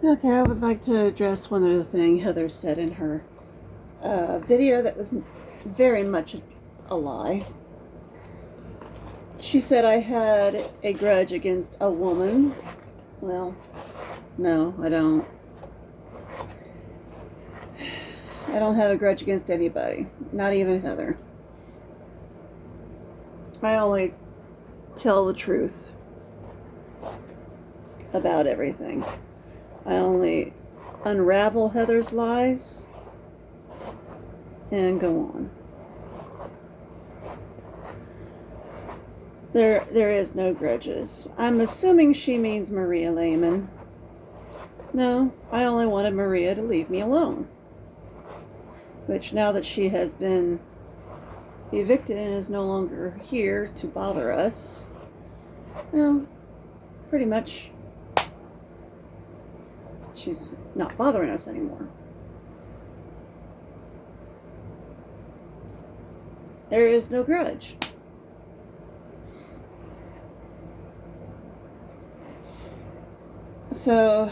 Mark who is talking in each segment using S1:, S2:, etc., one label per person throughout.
S1: Okay, I would like to address one other thing Heather said in her video that was very much a lie. She said I had a grudge against a woman. Well, no, I don't. I don't have a grudge against anybody, not even Heather. I only tell the truth about everything. I only unravel Heather's lies and go on. There is no grudges. I'm assuming she means Maria Lehman. No, I only wanted Maria to leave me alone. Which, now that she has been evicted and is no longer here to bother us, well, pretty much she's not bothering us anymore. There is no grudge. So,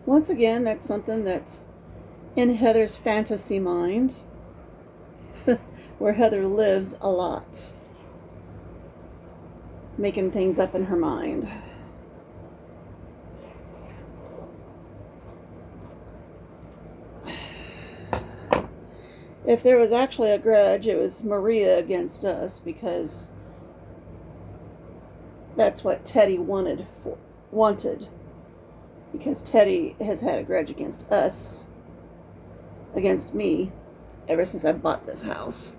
S1: once again, that's something that's in Heather's fantasy mind, where Heather lives a lot, making things up in her mind. If there was actually a grudge, it was Maria against us, because that's what Teddy wanted. Because Teddy has had a grudge against us, against me, ever since I bought this house.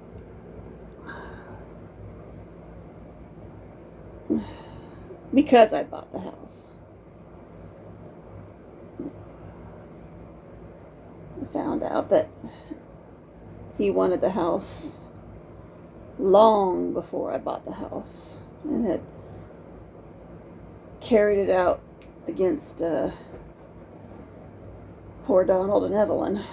S1: Because I bought the house. I found out that he wanted the house long before I bought the house, and had carried it out against poor Donald and Evelyn.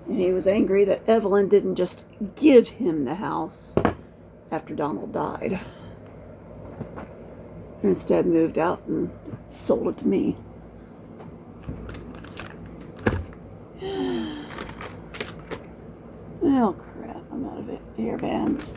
S1: And he was angry that Evelyn didn't just give him the house after Donald died, and instead moved out and sold it to me. Oh crap, I'm out of ear bands.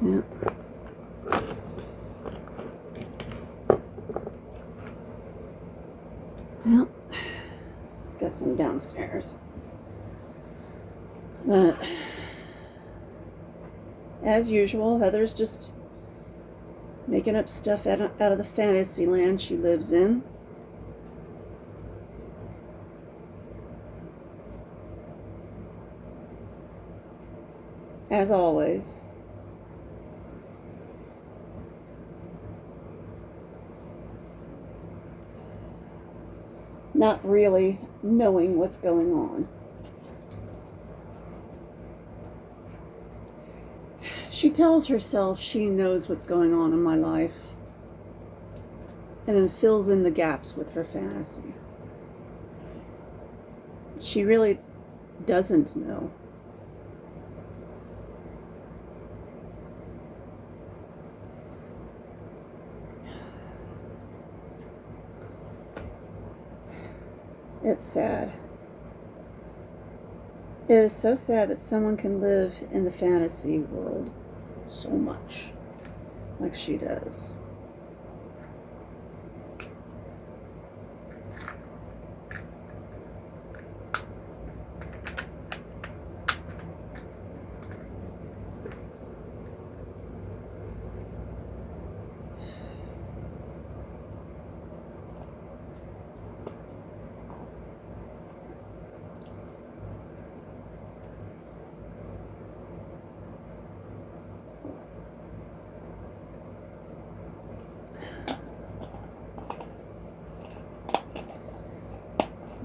S1: Yeah. Well, got some downstairs. But as usual, Heather's just making up stuff out of the fantasy land she lives in. As always. Not really knowing what's going on. She tells herself she knows what's going on in my life, and then fills in the gaps with her fantasy. She really doesn't know. It's sad. It is so sad that someone can live in the fantasy world so much like she does.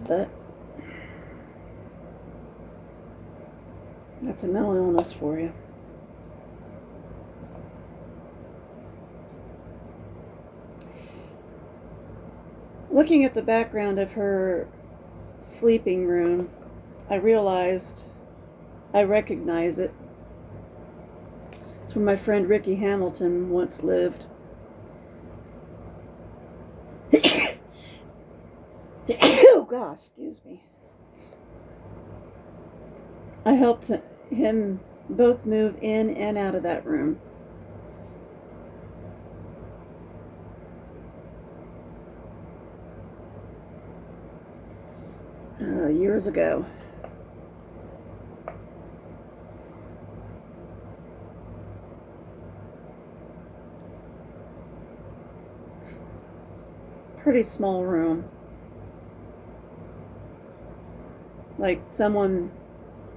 S1: But that's a mental illness for you. Looking at the background of her sleeping room, I realized I recognize it. It's where my friend Ricky Hamilton once lived. Oh gosh, excuse me. I helped him both move in and out of that room. Years ago. It's a pretty small room. Like someone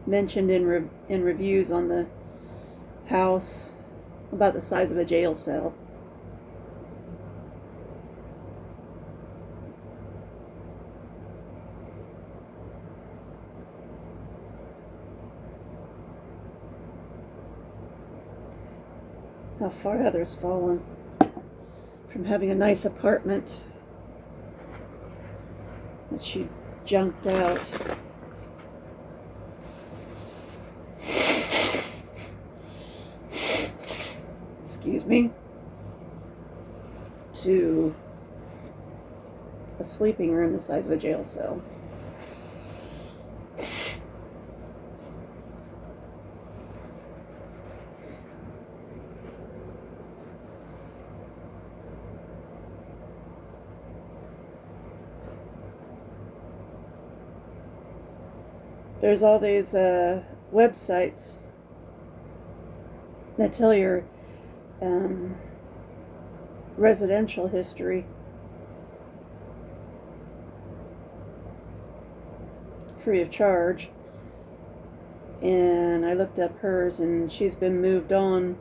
S1: mentioned in reviews on the house, about the size of a jail cell. How far Heather's fallen from having a nice apartment that she junked out. Excuse me. To a sleeping room the size of a jail cell. There's all these websites that tell your residential history free of charge, and I looked up hers, and she's been moved on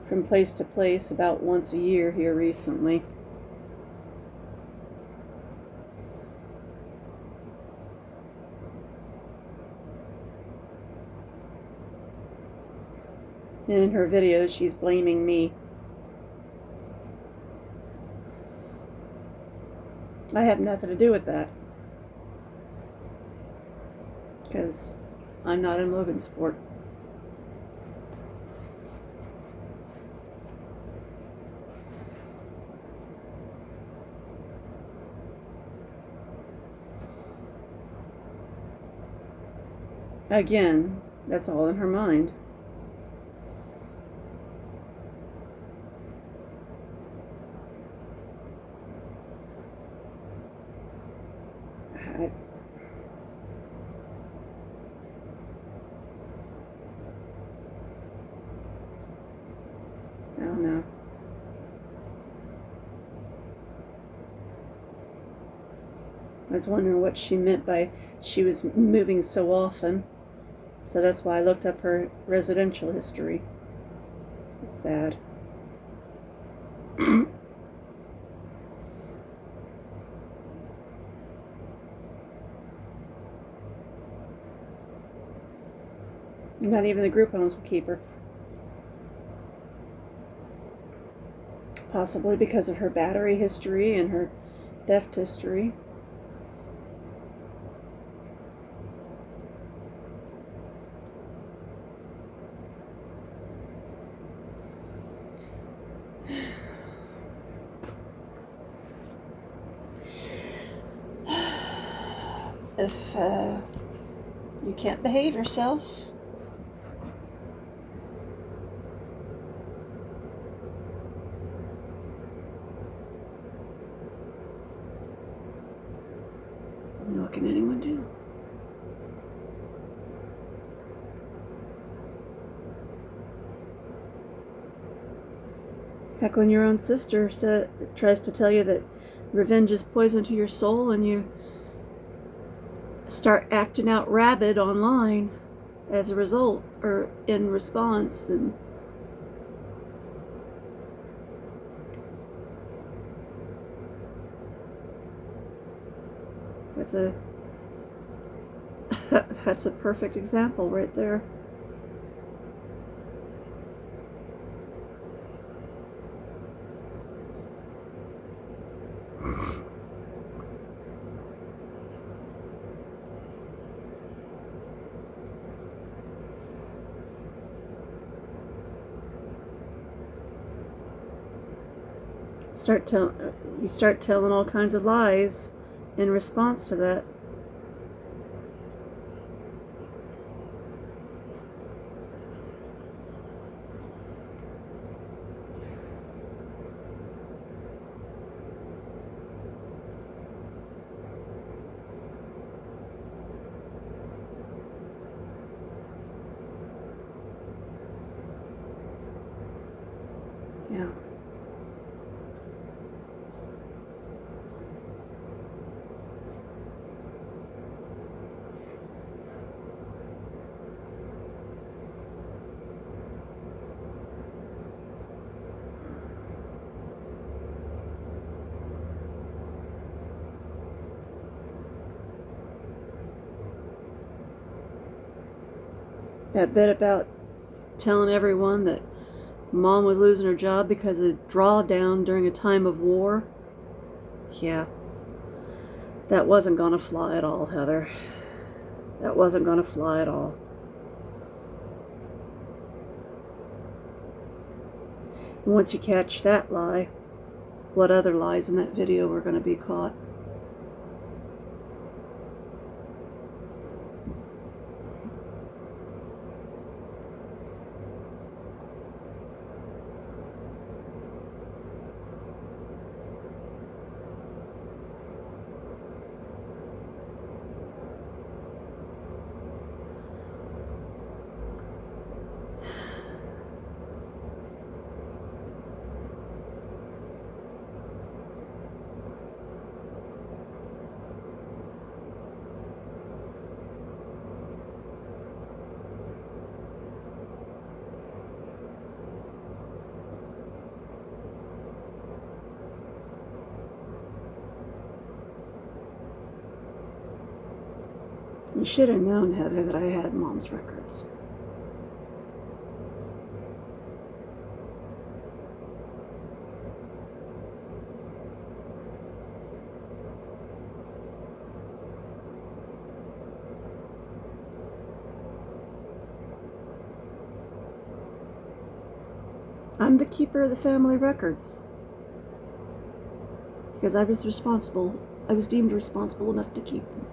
S1: from place to place about once a year here recently. And in her videos, she's blaming me. I have nothing to do with that, because I'm not in Logansport. Again, that's all in her mind. I don't know. I was wondering what she meant by she was moving so often. So that's why I looked up her residential history. It's sad. Not even the group homes will keep her. Possibly because of her battery history and her theft history. If you can't behave yourself, what can anyone do? Heck, when your own sister tries to tell you that revenge is poison to your soul, and you start acting out rabid online as a result, or in response, then that's a perfect example right there. you start telling all kinds of lies in response to that. Yeah. That bit about telling everyone that Mom was losing her job because of drawdown during a time of war. Yeah. That wasn't gonna fly at all, Heather. That wasn't gonna fly at all. And once you catch that lie, what other lies in that video were gonna be caught? You should have known, Heather, that I had Mom's records. I'm the keeper of the family records. Because I was deemed responsible enough to keep them.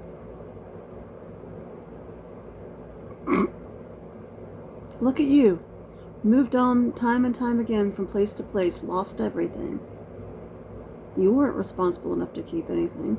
S1: Look at you. Moved on time and time again from place to place, lost everything. You weren't responsible enough to keep anything.